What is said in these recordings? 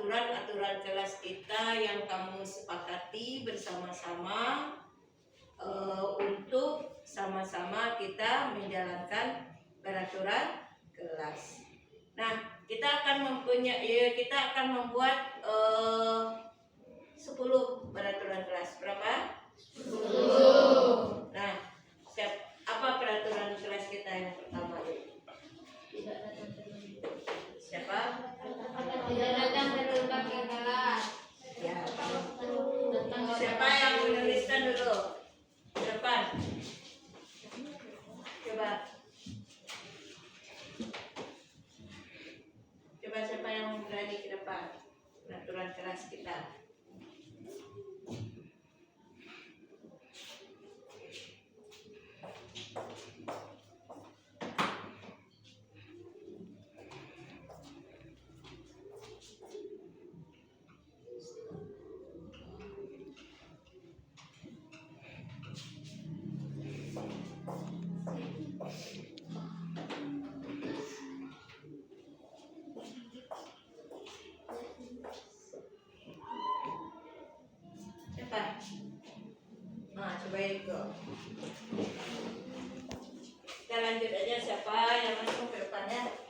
aturan-aturan kelas kita yang kamu sepakati bersama-sama untuk sama-sama kita menjalankan peraturan kelas. Nah, kita akan membuat 10 peraturan kelas. Berapa? 10. Nah, apa peraturan kelas kita yang pertama? Siapa? Tidak datang terlambat ke kelas. Ya. Siapa yang menuliskan dulu? Depan. Coba. Coba siapa yang berani ke depan? Peraturan kelas kita. Siapa? Nah, coba itu. Kita lanjut aja siapa yang langsung ke depannya.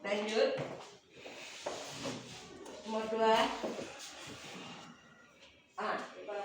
Lanjut. Nomor 2. Coba.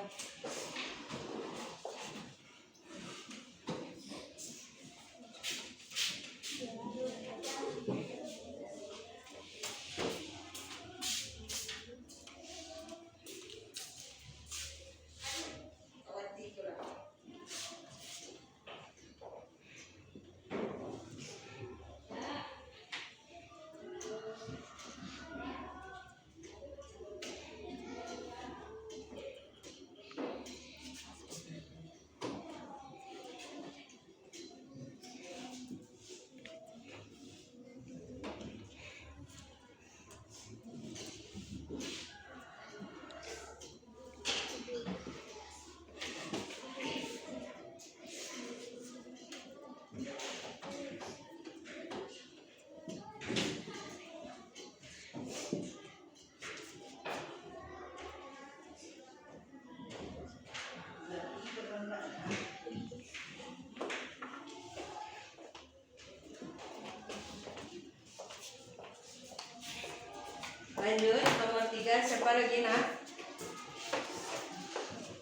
Lanjut, nomor 3, siapa lagi nak?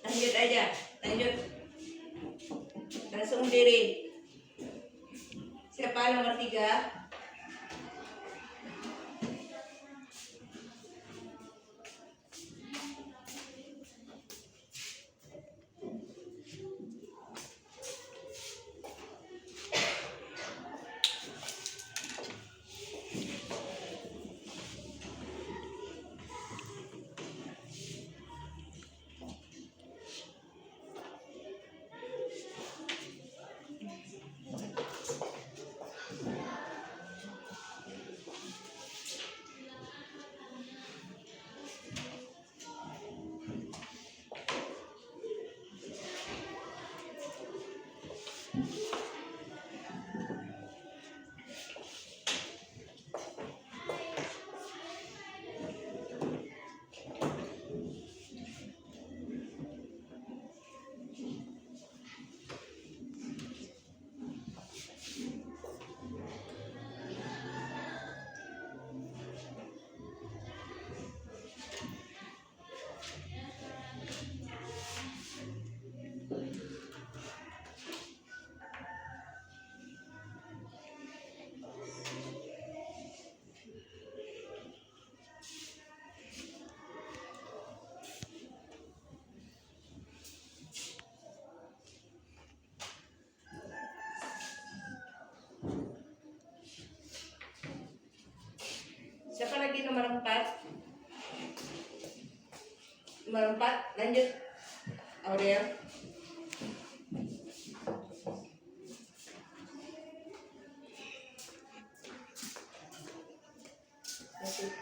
Lanjut aja, lanjut. Langsung diri. Siapa nomor 3? lagi nomor 4. Nomor 4, lanjut. Aurel. Lanjut.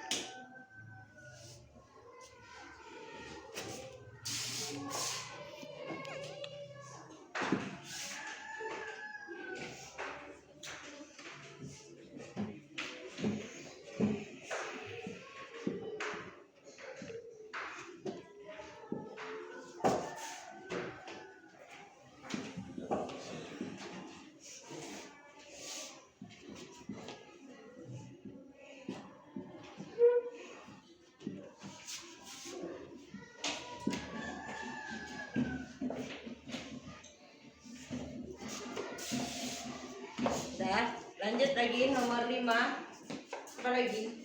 Dah, lanjut lagi nomor 5. Apa lagi?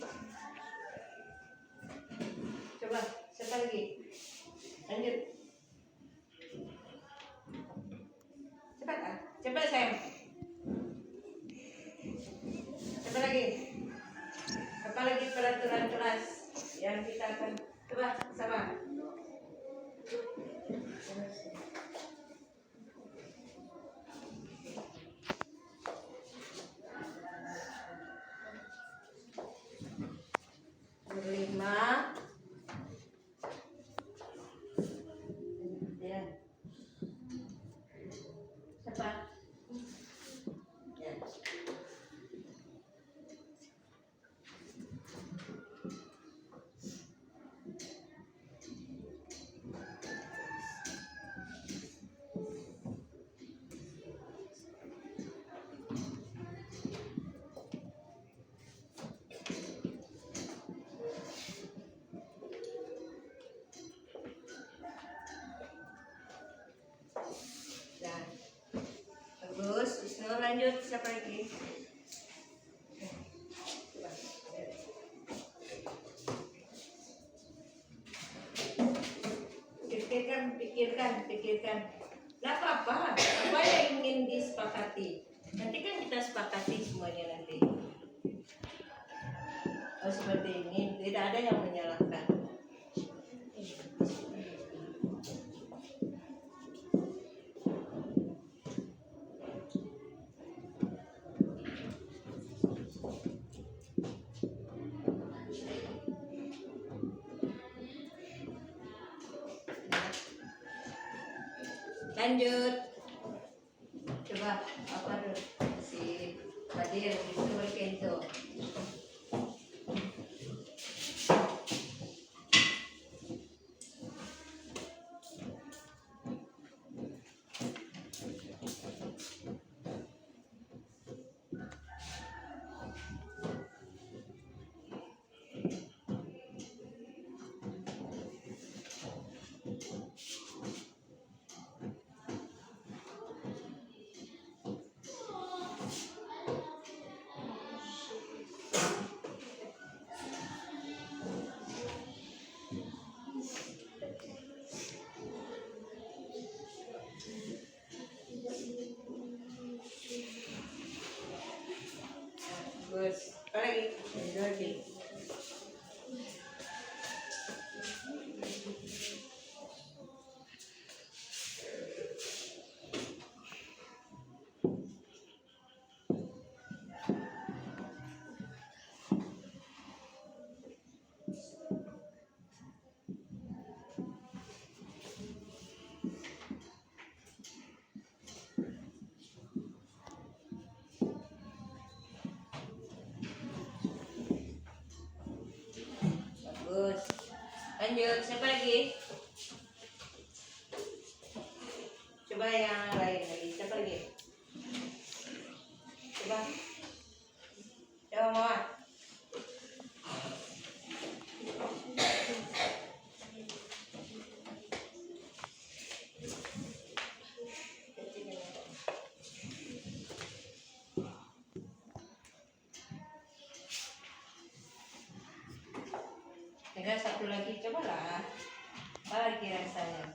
Coba, siapa lagi? Lanjut. Cepat ah, cepat sayang. Siapa lagi? Apa lagi peraturan kelas yang kita akan coba sama? Berlima. Ya. Siapa? Ya. Ya. Bagus, Wisnu lanjut, siapa lagi? Coba. Pikirkan. Nggak apa-apa, apa yang ingin disepakati. Nanti kan kita sepakati semuanya nanti. Oh, seperti ini, tidak ada yang menyalahkan. Lanjut. Coba apa dulu? Si Badir itu Kenzo. Bagus. Apa lagi? Lanjut lagi. Bagus. Lanjut, siapa lagi? Coba yang lain lagi. Siapa lagi? Coba. Coba Mawar. Tinggal satu lagi, cobalah. Apa lagi rasanya?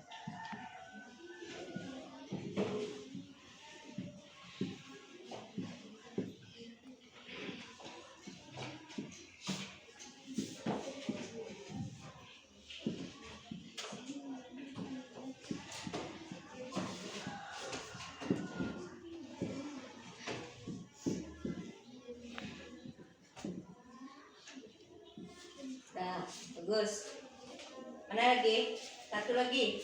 Bagus. Mana lagi? Satu lagi.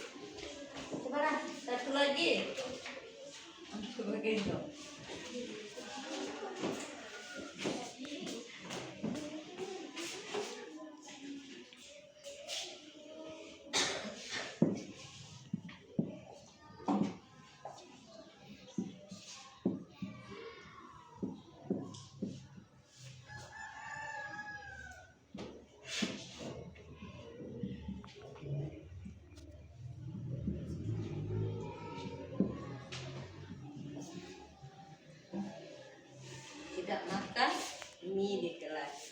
Coba lah, satu lagi. Begitu. Tidak makan mie di kelas.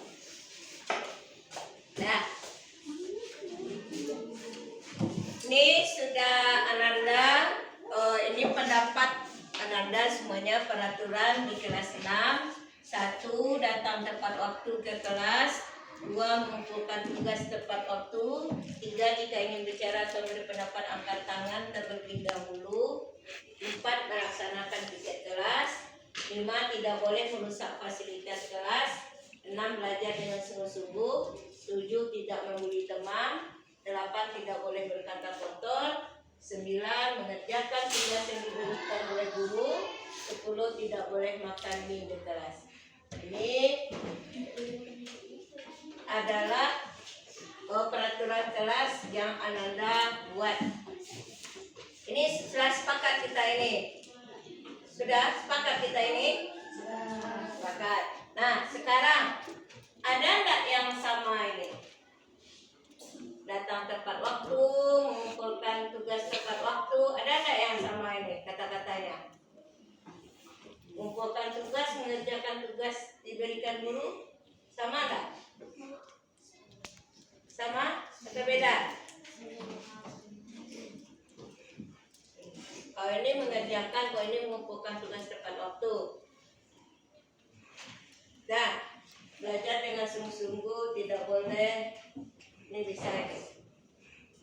Nah, ini sudah Ananda. Ini pendapat Ananda semuanya peraturan di kelas 6. 1. Datang tepat waktu ke kelas. 2. Mengumpulkan tugas tepat waktu. 3. Jika ingin bicara atau berpendapat angkat tangan terlebih dahulu. 4. Melaksanakan piket kelas. 5. Tidak boleh merusak fasilitas kelas. 6. Belajar dengan sungguh-sungguh. 7. Tidak membuli teman. 8. Tidak boleh berkata kotor. 9. Mengerjakan tugas yang diberikan oleh guru. 10. Tidak boleh makan mie di kelas. Ini adalah peraturan kelas yang Ananda buat. Ini sudah sepakat kita ini. Sudah sepakat kita ini? Sepakat. Nah, sekarang ada enggak yang sama ini? Datang tepat waktu, mengumpulkan tugas tepat waktu. Ada enggak yang sama ini kata-katanya? Mengumpulkan tugas, mengerjakan tugas diberikan guru. Sama enggak? Sama atau beda? Kalau ini mengerjakan, kalau ini mengumpulkan tugas tepat waktu. Dan belajar dengan sungguh-sungguh, tidak boleh. Ini bisa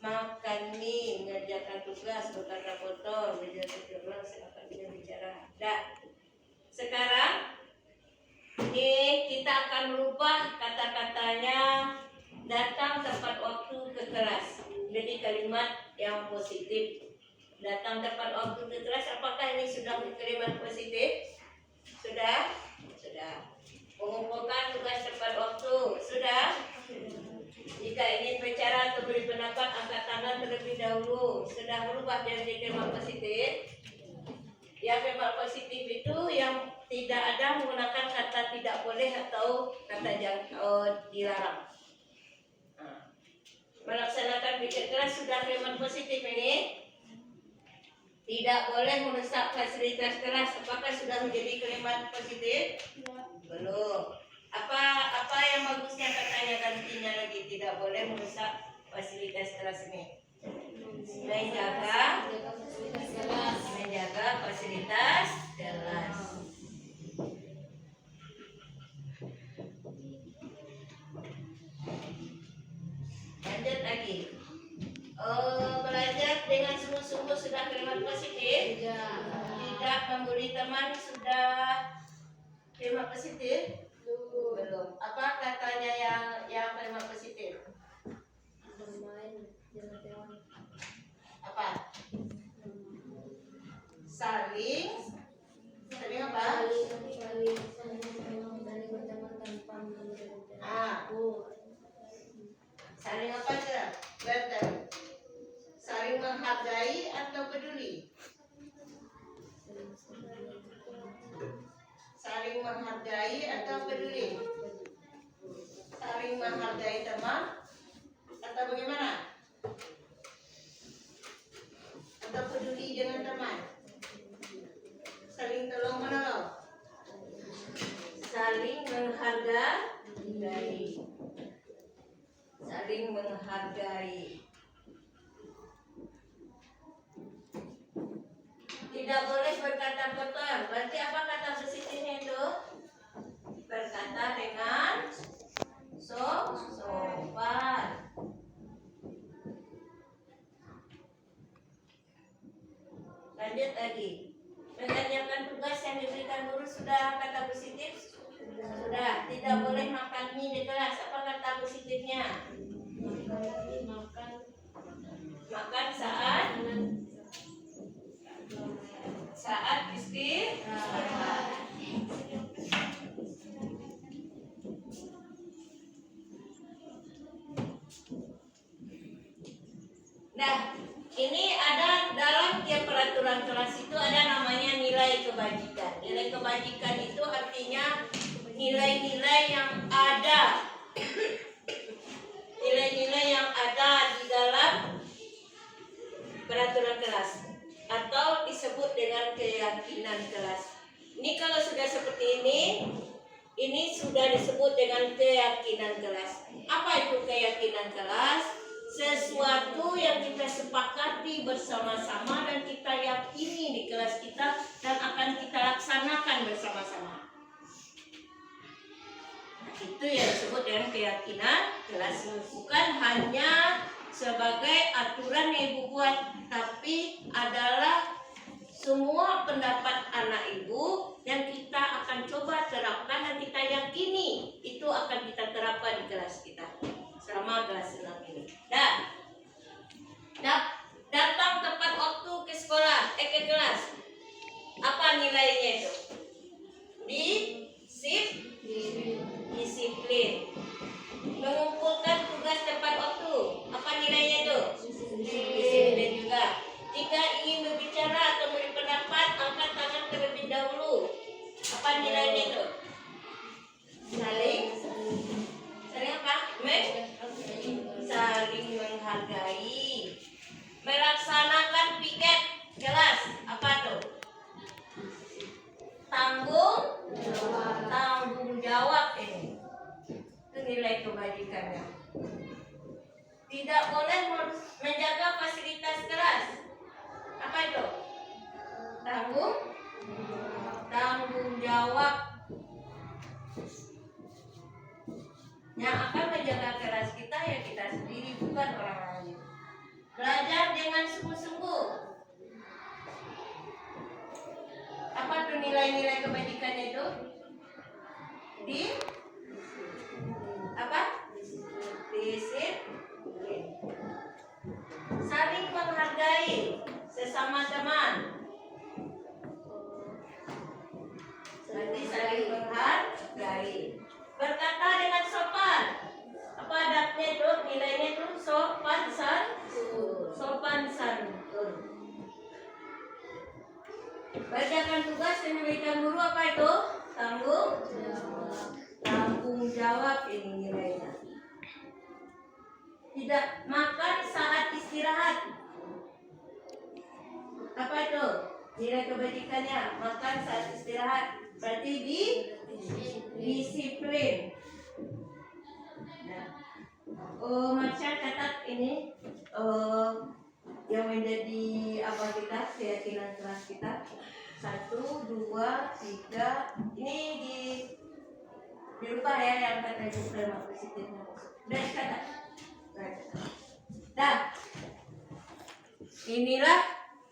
makan mie, mengerjakan tugas, berkata kotor, berjalan terulang, silakan kita bicara. Dan sekarang ini kita akan merubah kata-katanya. Datang tepat waktu ke kelas. Jadi kalimat yang positif. Datang tepat waktu ke kelas. Apakah ini sudah kalimat positif? Sudah? Sudah. Mengumpulkan tugas tepat waktu. Sudah? Jika ingin bicara atau beri pendapat, angkat tangan terlebih dahulu. Sudah berubah jadi kalimat positif? Yang kalimat positif itu yang tidak ada menggunakan kata tidak boleh atau kata dilarang. Melaksanakan piket kelas sudah kalimat positif ini. Tidak boleh merusak fasilitas kelas. Apakah sudah menjadi kalimat positif? Belum. Apa yang bagusnya katanya gantinya lagi? Tidak boleh merusak fasilitas kelas ini. Menjaga fasilitas kelas. Lanjut lagi. Belajar dengan sungguh-sungguh sudah kalimat positif. Tidak membuli teman sudah kalimat positif. Belum. Apa katanya yang kalimat positif? Apa? Saling apa? Saling apa aja? Saling menghargai atau peduli? Saling menghargai atau peduli? Saling menghargai teman atau bagaimana? Atau peduli dengan teman? Saling tolong menolong? Saling menghargai. Saling menghargai. Tidak boleh berkata kotor. Berarti apa kata positifnya itu? Berkata dengan sopan. Lanjut lagi. Mengerjakan tugas yang diberikan guru sudah kata positif? Sudah. Tidak boleh makan mie di kelas. Apa kata positifnya? Makan saat istirahat. Nah, ini ada dalam tiap peraturan kelas itu ada namanya nilai kebajikan. Nilai kebajikan itu artinya nilai-nilai yang ada nilai-nilai yang ada di dalam peraturan kelas atau disebut dengan keyakinan kelas. Ini kalau sudah seperti ini sudah disebut dengan keyakinan kelas. Apa itu keyakinan kelas? Sesuatu yang kita sepakati bersama-sama dan kita yakini di kelas kita dan akan kita laksanakan bersama-sama. Itu yang disebut dengan keyakinan kelas. Bukan hanya sebagai aturan yang ibu buat, tapi adalah semua pendapat anak ibu yang kita akan coba terapkan dan kita yakini itu akan kita terapkan di kelas kita selama kelas 6 ini. Dan datang tepat waktu ke sekolah, ke kelas. Apa nilainya itu? Disiplin. Mengumpulkan tugas tepat waktu. Apa nilainya itu? Disiplin juga. Jika ingin berbicara atau memberi pendapat, angkat tangan terlebih dahulu. Apa nilainya itu? Saling apa? Saling menghargai. Melaksanakan piket kelas. Apa tuh? Tanggung jawab ini. Itu nilai kebajikannya. Tidak boleh menjaga fasilitas kelas. Apa itu? Tanggung jawab. Yang akan menjaga kelas kita ya kita sendiri, bukan orang lain. Belajar dengan sungguh-sungguh. Apa tuh nilai-nilai kebajikannya itu? Disiplin. Saling menghargai sesama teman. Berarti saling menghargai. Berkata dengan sopan. Apa adabnya itu? Nilainya itu sopan santun. Bacakan tugas yang diberikan guru. Apa itu? Tanggung jawab ini nilainya. Tidak makan saat istirahat. Apa itu? Nilai kebajikannya makan saat istirahat. Berarti disiplin. Nah, masyarakat ini yang menjadi apa kita keyakinan kelas kita 1, 2, 3 ini dirubah ya yang kata prima positifnya. Dan kata. Nah, inilah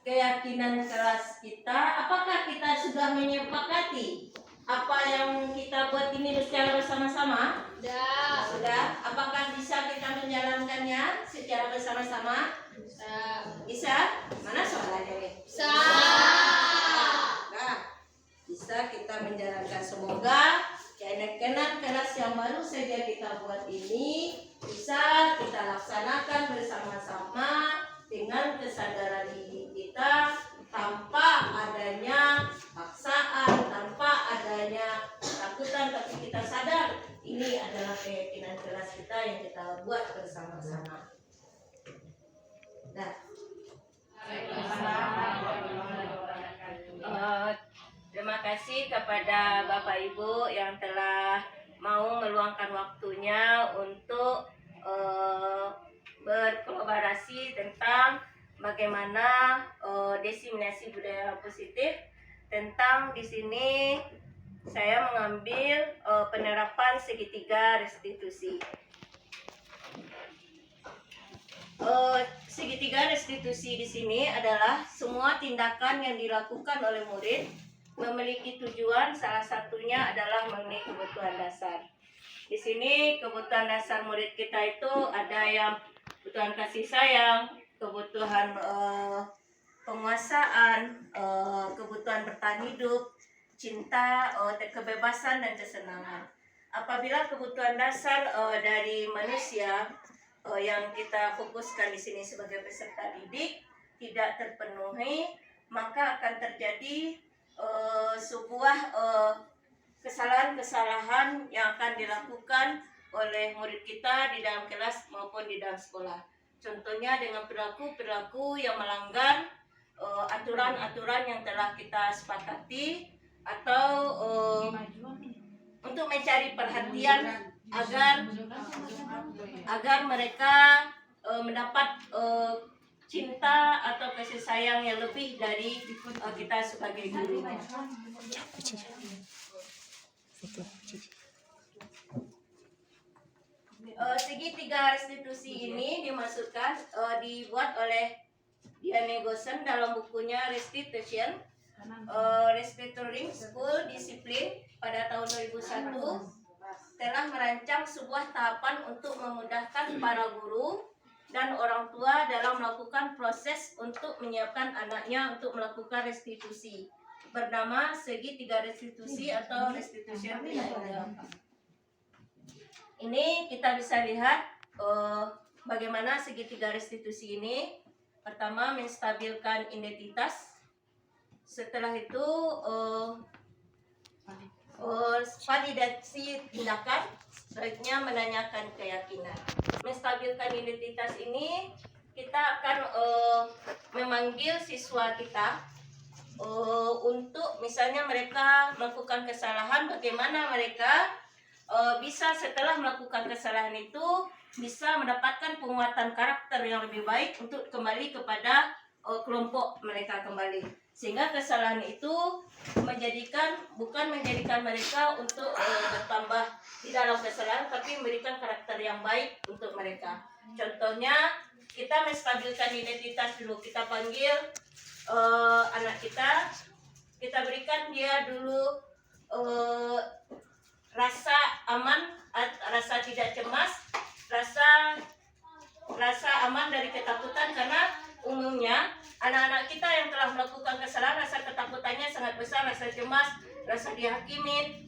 keyakinan kelas kita. Apakah kita sudah menyepakati apa yang kita buat ini secara bersama-sama? Sudah. Apakah bisa kita menjalankannya secara bersama-sama? Bisa? Mana soalnya nih? Nah, bisa kita menjalankan. Semoga keyakinan kelas yang baru saja kita buat ini bisa kita laksanakan bersama-sama dengan kesadaran diri kita, tanpa adanya paksaan, tanpa adanya ketakutan, tapi kita sadar ini adalah keyakinan kelas kita yang kita buat bersama-sama. Nah, terima kasih kepada Bapak Ibu yang telah mau meluangkan waktunya untuk berkolaborasi tentang bagaimana diseminasi budaya positif. Tentang di sini saya mengambil penerapan segitiga restitusi. Segitiga restitusi di sini adalah semua tindakan yang dilakukan oleh murid memiliki tujuan, salah satunya adalah mengenai kebutuhan dasar. Di sini kebutuhan dasar murid kita itu ada yang kebutuhan kasih sayang, kebutuhan penguasaan, kebutuhan bertahan hidup, cinta, kebebasan dan kesenangan. Apabila kebutuhan dasar dari manusia yang kita fokuskan di sini sebagai peserta didik tidak terpenuhi, maka akan terjadi sebuah kesalahan-kesalahan yang akan dilakukan oleh murid kita di dalam kelas maupun di dalam sekolah. Contohnya dengan perilaku-perilaku yang melanggar aturan-aturan yang telah kita sepakati, atau untuk mencari perhatian agar mereka mendapat cinta atau kasih sayang yang lebih dari kita sebagai guru. Segitiga restitusi ini dimaksudkan dibuat oleh Diane Gosen dalam bukunya Restitution, Restoring School Discipline pada tahun 2001, telah merancang sebuah tahapan untuk memudahkan para guru dan orang tua dalam melakukan proses untuk menyiapkan anaknya untuk melakukan restitusi, bernama segitiga restitusi atau restitution. Ini kita bisa lihat bagaimana segitiga restitusi ini. Pertama, menstabilkan identitas. Setelah itu validasi tindakan. Selanjutnya menanyakan keyakinan. Menstabilkan identitas ini, kita akan memanggil siswa kita untuk misalnya mereka melakukan kesalahan, bagaimana mereka bisa setelah melakukan kesalahan itu bisa mendapatkan penguatan karakter yang lebih baik untuk kembali kepada kelompok mereka kembali, sehingga kesalahan itu bukan menjadikan mereka untuk bertambah di dalam kesalahan, tapi memberikan karakter yang baik untuk mereka. Contohnya, kita menstabilkan identitas dulu. Kita panggil anak kita berikan dia dulu rasa aman, rasa tidak cemas, rasa aman dari ketakutan, karena umumnya anak-anak kita yang telah melakukan kesalahan rasa ketakutannya sangat besar, rasa cemas, rasa dihakimin.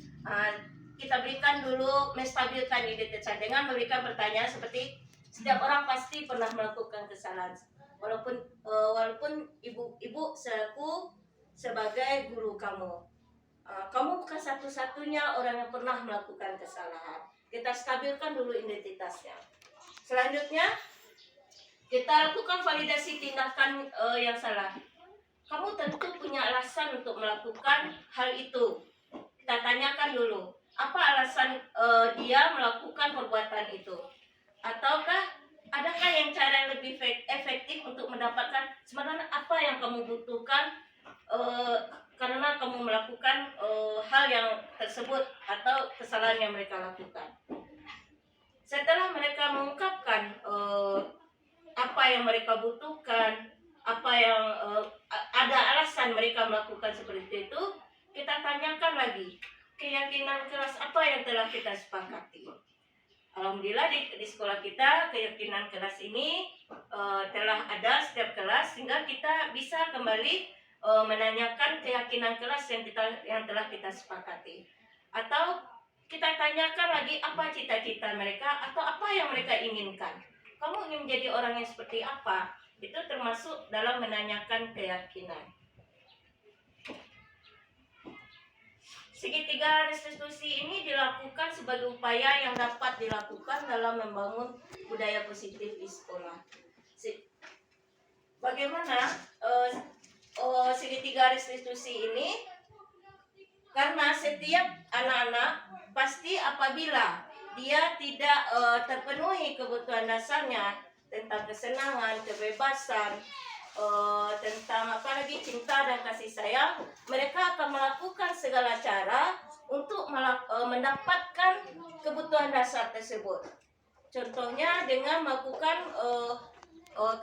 Kita berikan dulu menstabilkan identitas dengan memberikan pertanyaan seperti, setiap orang pasti pernah melakukan kesalahan, walaupun ibu selaku sebagai guru kamu. Kamu bukan satu-satunya orang yang pernah melakukan kesalahan. Kita stabilkan dulu identitasnya. Selanjutnya, kita lakukan validasi tindakan yang salah. Kamu tentu punya alasan untuk melakukan hal itu. Kita tanyakan dulu, apa alasan dia melakukan perbuatan itu? Ataukah adakah yang cara yang lebih efektif untuk mendapatkan sebenarnya apa yang kamu butuhkan karena kamu melakukan hal yang tersebut atau kesalahan yang mereka lakukan. Setelah mereka mengungkapkan apa yang mereka butuhkan, apa yang ada alasan mereka melakukan seperti itu, kita tanyakan lagi keyakinan keras apa yang telah kita sepakati. Alhamdulillah di sekolah kita keyakinan keras ini telah ada setiap kelas, sehingga kita bisa kembali menanyakan keyakinan keras yang telah kita sepakati. Atau kita tanyakan lagi apa cita-cita mereka atau apa yang mereka inginkan. Kamu ingin menjadi orang yang seperti apa? Itu termasuk dalam menanyakan keyakinan. Segitiga restitusi ini dilakukan sebagai upaya yang dapat dilakukan dalam membangun budaya positif di sekolah. Bagaimana segitiga restitusi ini? Karena setiap anak-anak pasti apabila dia tidak terpenuhi kebutuhan dasarnya tentang kesenangan, kebebasan, tentang apalagi cinta dan kasih sayang, mereka akan melakukan segala cara untuk mendapatkan kebutuhan dasar tersebut. Contohnya dengan melakukan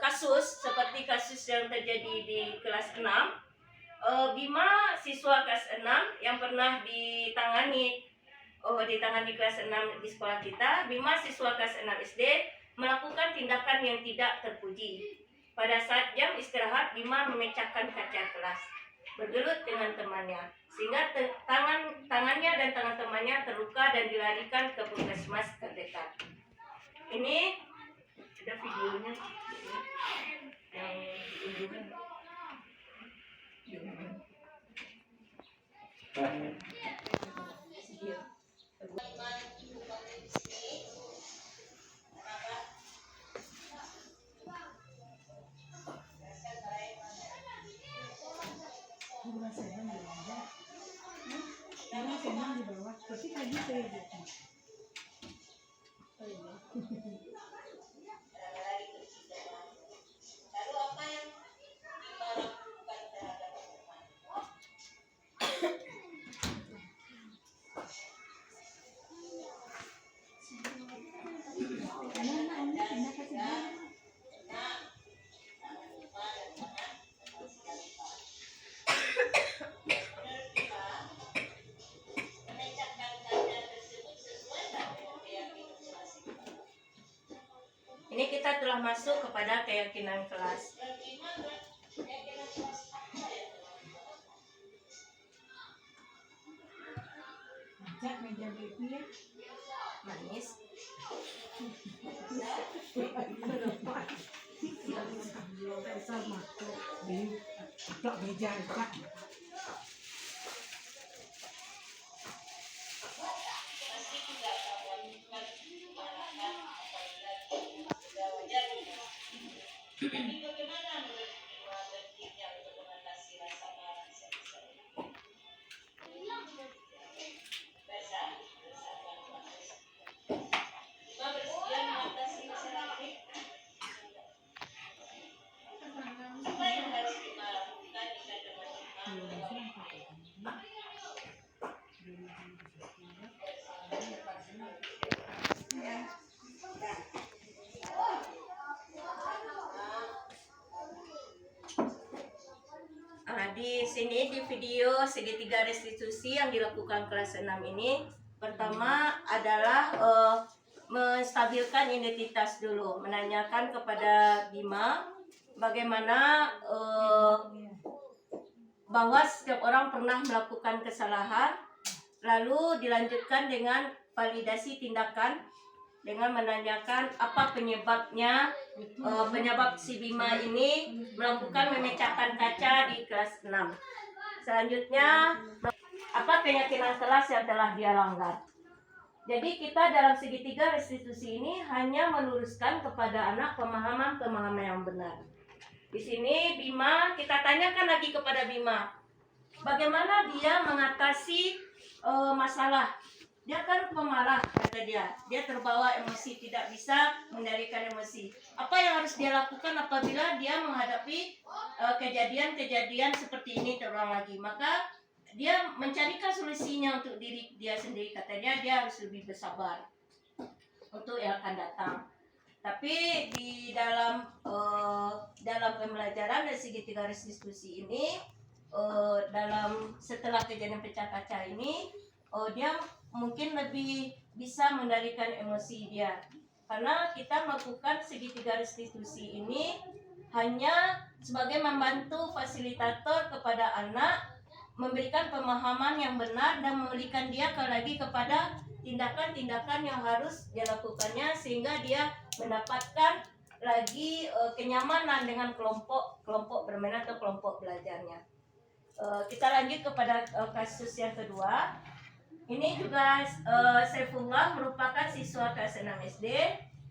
kasus seperti kasus yang terjadi di kelas 6. Bima siswa kelas 6 yang pernah ditangani kelas 6 di sekolah kita. Bima siswa kelas 6 SD melakukan tindakan yang tidak terpuji. Pada saat jam istirahat, Bima memecahkan kaca kelas, bergelut dengan temannya, sehingga tangannya dan tangan temannya terluka dan dilarikan ke puskesmas terdekat. Ini ada videonya yang diunduhkan. Lalu apa yang Bima lakukan terhadap teman? Ini kita telah masuk kepada keyakinan kelas. Manis. Bagaimana menurut Bima pentingnya untuk mengatasi rasa marah sebesar ini? Bima bersedia mengatasi masalah ini. Apa yang harus Bima lakukan jika teman-teman di sini di video segitiga restitusi yang dilakukan kelas 6 ini, pertama adalah menstabilkan identitas dulu, menanyakan kepada Bima bagaimana bahwa setiap orang pernah melakukan kesalahan, lalu dilanjutkan dengan validasi tindakan dengan menanyakan apa penyebabnya, penyebab si Bima ini melakukan memecahkan kaca di kelas 6. Selanjutnya, apa keyakinan kelas yang telah dia langgar. Jadi kita dalam segitiga restitusi ini hanya meluruskan kepada anak pemahaman-pemahaman yang benar. Di sini Bima, kita tanyakan lagi kepada Bima, bagaimana dia mengatasi masalah. Dia kan pemalas, kata dia. Dia terbawa emosi, tidak bisa mengendalikan emosi. Apa yang harus dia lakukan apabila dia menghadapi kejadian-kejadian seperti ini terulang lagi? Maka dia mencarikan solusinya untuk diri dia sendiri. Katanya dia harus lebih bersabar untuk yang akan datang. Tapi di dalam pembelajaran dari segitiga restitusi ini, dalam setelah kejadian pecah kaca ini, dia mungkin lebih bisa mengendalikan emosi dia, karena kita melakukan segitiga restitusi ini hanya sebagai membantu fasilitator kepada anak, memberikan pemahaman yang benar dan memberikan dia lagi kepada tindakan-tindakan yang harus dia lakukannya, sehingga dia mendapatkan lagi kenyamanan dengan kelompok bermain atau kelompok belajarnya. Kita lanjut kepada kasus yang kedua. Ini juga Saifullah merupakan siswa kelas 6 SD.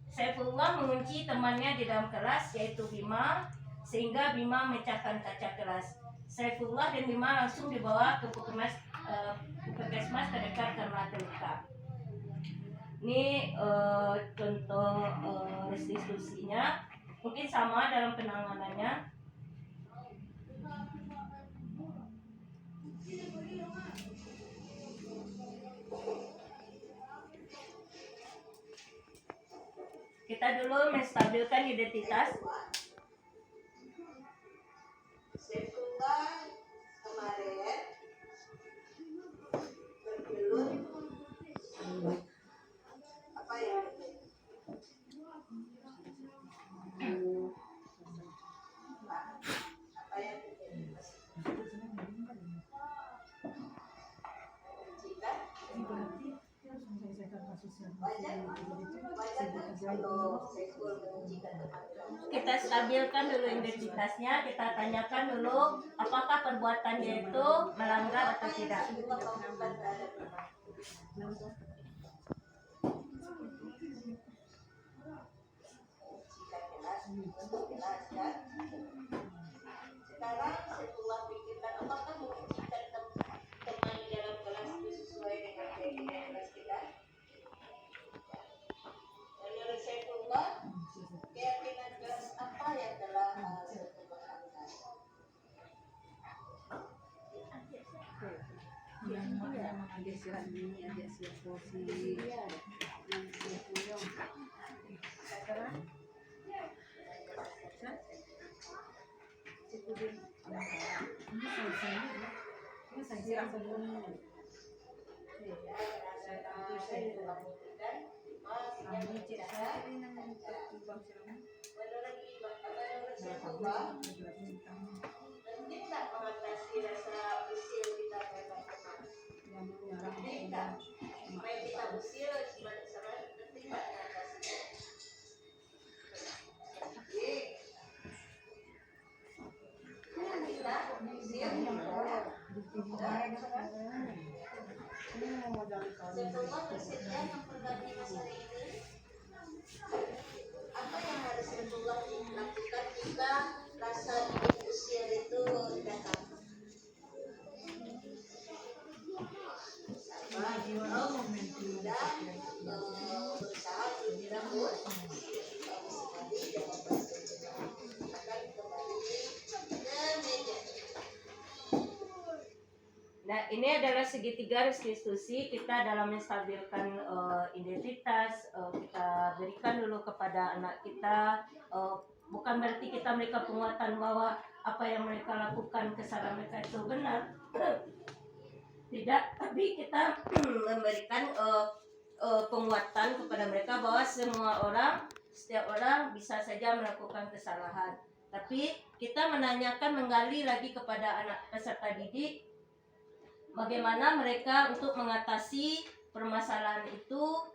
Saifullah mengunci temannya di dalam kelas, yaitu Bima, sehingga Bima memecahkan kaca kelas. Saifullah dan Bima langsung dibawa ke puskesmas terdekat karena terluka. Ini contoh restitusinya, mungkin sama dalam penanganannya. Kita dulu menstabilkan identitas. Saifullah kemarin bergelut apa ya? Kita stabilkan dulu identitasnya, kita tanyakan dulu apakah perbuatannya itu melanggar atau tidak. Sekarang setelah pikirkan apakah mengucapkan teman di dalam kelas itu sesuai dengan keyakinan kelas kita. Menurut Saifullah, keyakinan kelas apa yang telah Saifullah lakukan? Penting tak mengatasi rasa usil kita terhadap teman? Penting tak? Supaya kita usil sama penting tak mengatasi? Kita usil setelah bersedia memperbaiki masalah ini, apa yang harus Rasulullah lakukan jika rasa ingin usil itu datang? Dan berusaha untuk tidak buat sekali jangan akan kembali ke meja. Nah, ini adalah segitiga restitusi kita dalam menstabilkan identitas. Kita berikan dulu kepada anak kita. Bukan berarti kita memberikan penguatan bahwa apa yang mereka lakukan, kesalahan mereka itu benar. Tidak, tapi kita memberikan penguatan kepada mereka bahwa setiap orang bisa saja melakukan kesalahan. Tapi kita menanyakan, menggali lagi kepada anak peserta didik bagaimana mereka untuk mengatasi permasalahan itu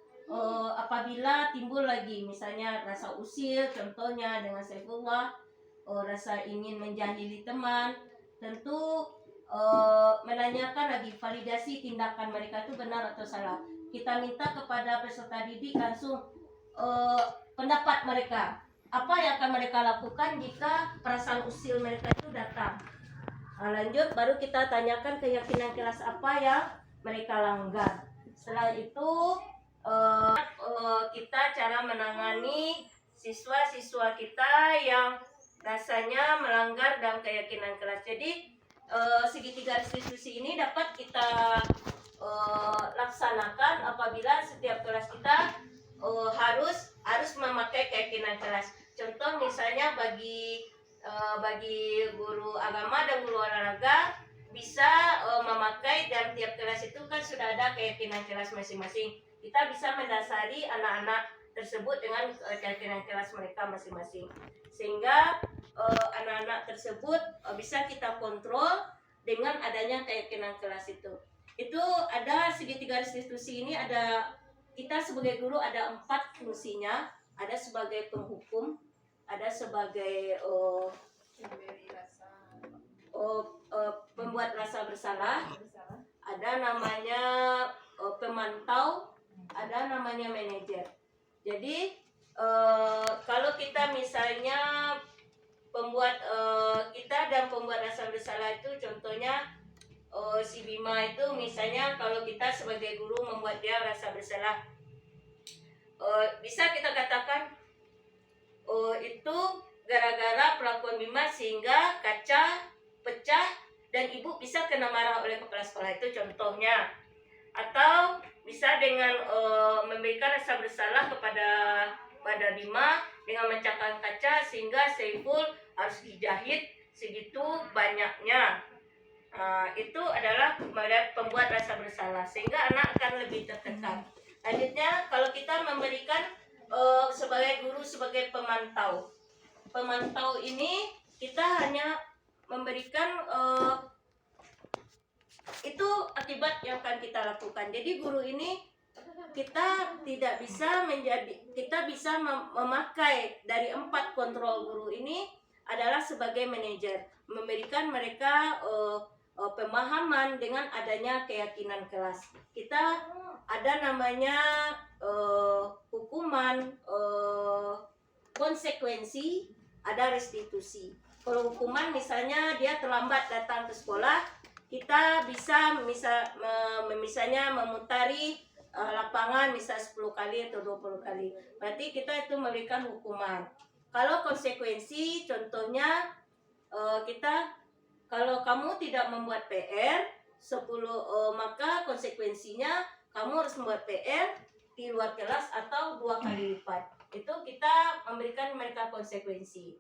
apabila timbul lagi misalnya rasa usil, contohnya dengan Saifullah, rasa ingin menjahili teman. Tentu menanyakan lagi validasi tindakan mereka itu benar atau salah. Kita minta kepada peserta didik langsung pendapat mereka, apa yang akan mereka lakukan jika perasaan usil mereka itu datang. Lanjut, baru kita tanyakan keyakinan kelas apa yang mereka langgar. Setelah itu kita cara menangani siswa-siswa kita yang rasanya melanggar dalam keyakinan kelas. Jadi segitiga restitusi ini dapat kita laksanakan apabila setiap kelas kita harus memakai keyakinan kelas. Contoh misalnya bagi guru agama dan guru olahraga bisa memakai dalam tiap kelas itu kan sudah ada keyakinan kelas masing-masing. Kita bisa mendasari anak-anak tersebut dengan keyakinan kelas mereka masing-masing, sehingga anak-anak tersebut bisa kita kontrol dengan adanya keyakinan kelas itu. Itu ada segitiga restitusi ini, ada kita sebagai guru ada 4 fungsinya. Ada sebagai penghukum, ada sebagai pembuat rasa bersalah, ada namanya pemantau, ada namanya manajer. Jadi kalau kita misalnya kita dan pembuat rasa bersalah itu contohnya si Bima itu misalnya kalau kita sebagai guru membuat dia rasa bersalah, bisa kita katakan itu gara-gara perlakuan Bima sehingga kaca pecah dan ibu bisa kena marah oleh kepala sekolah, itu contohnya. Atau bisa dengan memberikan rasa bersalah kepada Bima dengan memecahkan kaca sehingga Saiful harus dijahit segitu banyaknya. Itu adalah pembuat rasa bersalah sehingga anak akan lebih tertekan. Lanjutnya kalau kita memberikan sebagai guru, sebagai pemantau ini kita hanya memberikan itu akibat yang akan kita lakukan. Jadi guru ini kita tidak bisa kita bisa memakai dari 4 kontrol guru ini adalah sebagai manajer, memberikan mereka pemahaman dengan adanya keyakinan kelas. Kita ada namanya hukuman, konsekuensi, ada restitusi. Kalau hukuman misalnya dia terlambat datang ke sekolah, kita bisa misalnya memutari lapangan misal 10 kali atau 20 kali. Berarti kita itu memberikan hukuman. Kalau konsekuensi contohnya kalau kamu tidak membuat PR 10 maka konsekuensinya kamu harus membuat PR di luar kelas atau 2 kali lipat. Itu kita memberikan mereka konsekuensi.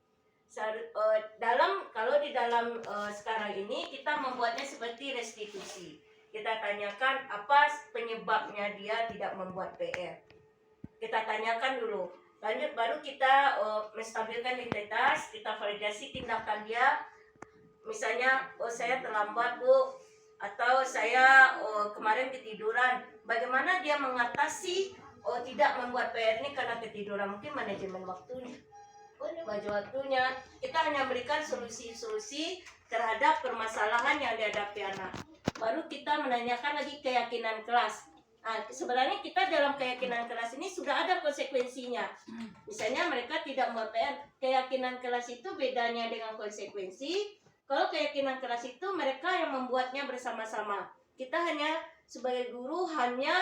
Kalau di dalam sekarang ini kita membuatnya seperti restitusi. Kita tanyakan apa penyebabnya dia tidak membuat PR. Kita tanyakan dulu. Lanjut baru kita menstabilkan identitas, kita validasi tindakan dia. Misalnya, saya terlambat Bu, atau saya kemarin ketiduran. Bagaimana dia mengatasi tidak membuat PR ini karena ketiduran? Mungkin manajemen waktunya. Waktunya kita hanya berikan solusi-solusi terhadap permasalahan yang dihadapi anak. Baru kita menanyakan lagi keyakinan kelas. Nah, sebenarnya kita dalam keyakinan kelas ini sudah ada konsekuensinya. Misalnya mereka tidak membuat PR. Keyakinan kelas itu bedanya dengan konsekuensi. Kalau keyakinan kelas itu mereka yang membuatnya bersama-sama. Kita hanya sebagai guru hanya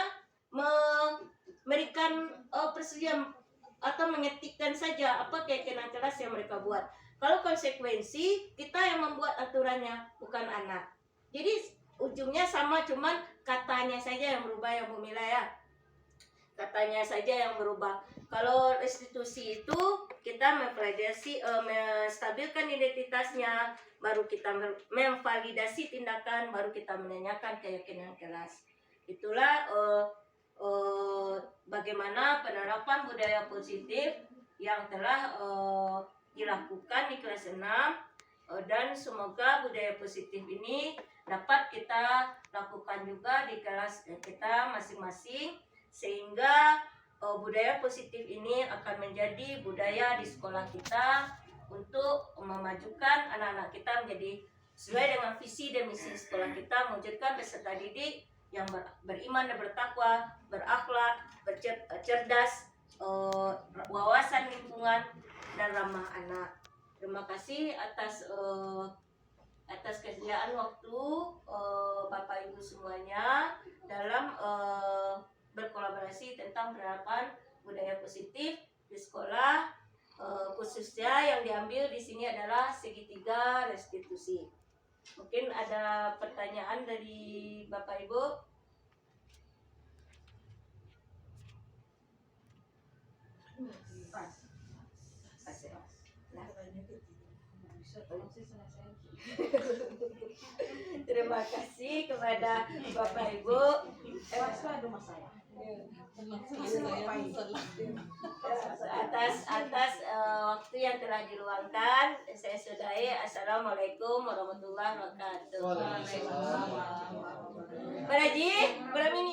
memberikan persetujuan atau mengetikkan saja apa keyakinan kelas yang mereka buat. Kalau konsekuensi kita yang membuat aturannya, bukan anak. Jadi ujungnya sama, cuman katanya saja yang berubah ya Bu Mila ya. Katanya saja yang berubah. Kalau restitusi itu kita memvalidasi, menstabilkan identitasnya, baru kita memvalidasi tindakan, baru kita menanyakan keyakinan kelas. Itulah bagaimana penerapan budaya positif yang telah dilakukan di kelas 6, dan semoga budaya positif ini dapat kita lakukan juga di kelas kita masing-masing, sehingga budaya positif ini akan menjadi budaya di sekolah kita untuk memajukan anak-anak kita menjadi sesuai dengan visi dan misi sekolah kita, mewujudkan peserta didik yang beriman dan bertakwa, berakhlak, cerdas, wawasan lingkungan, dan ramah anak. Terima kasih atas kesediaan waktu Bapak Ibu semuanya dalam berkolaborasi tentang penerapan budaya positif di sekolah, khususnya yang diambil di sini adalah segitiga restitusi. Mungkin ada pertanyaan dari Bapak Ibu? Terima kasih kepada Bapak Ibu atas waktu yang telah diluangkan. Saya sudahi. Assalamualaikum warahmatullahi wabarakatuh. Waalaikumsalam. Pak Haji, berapa ini?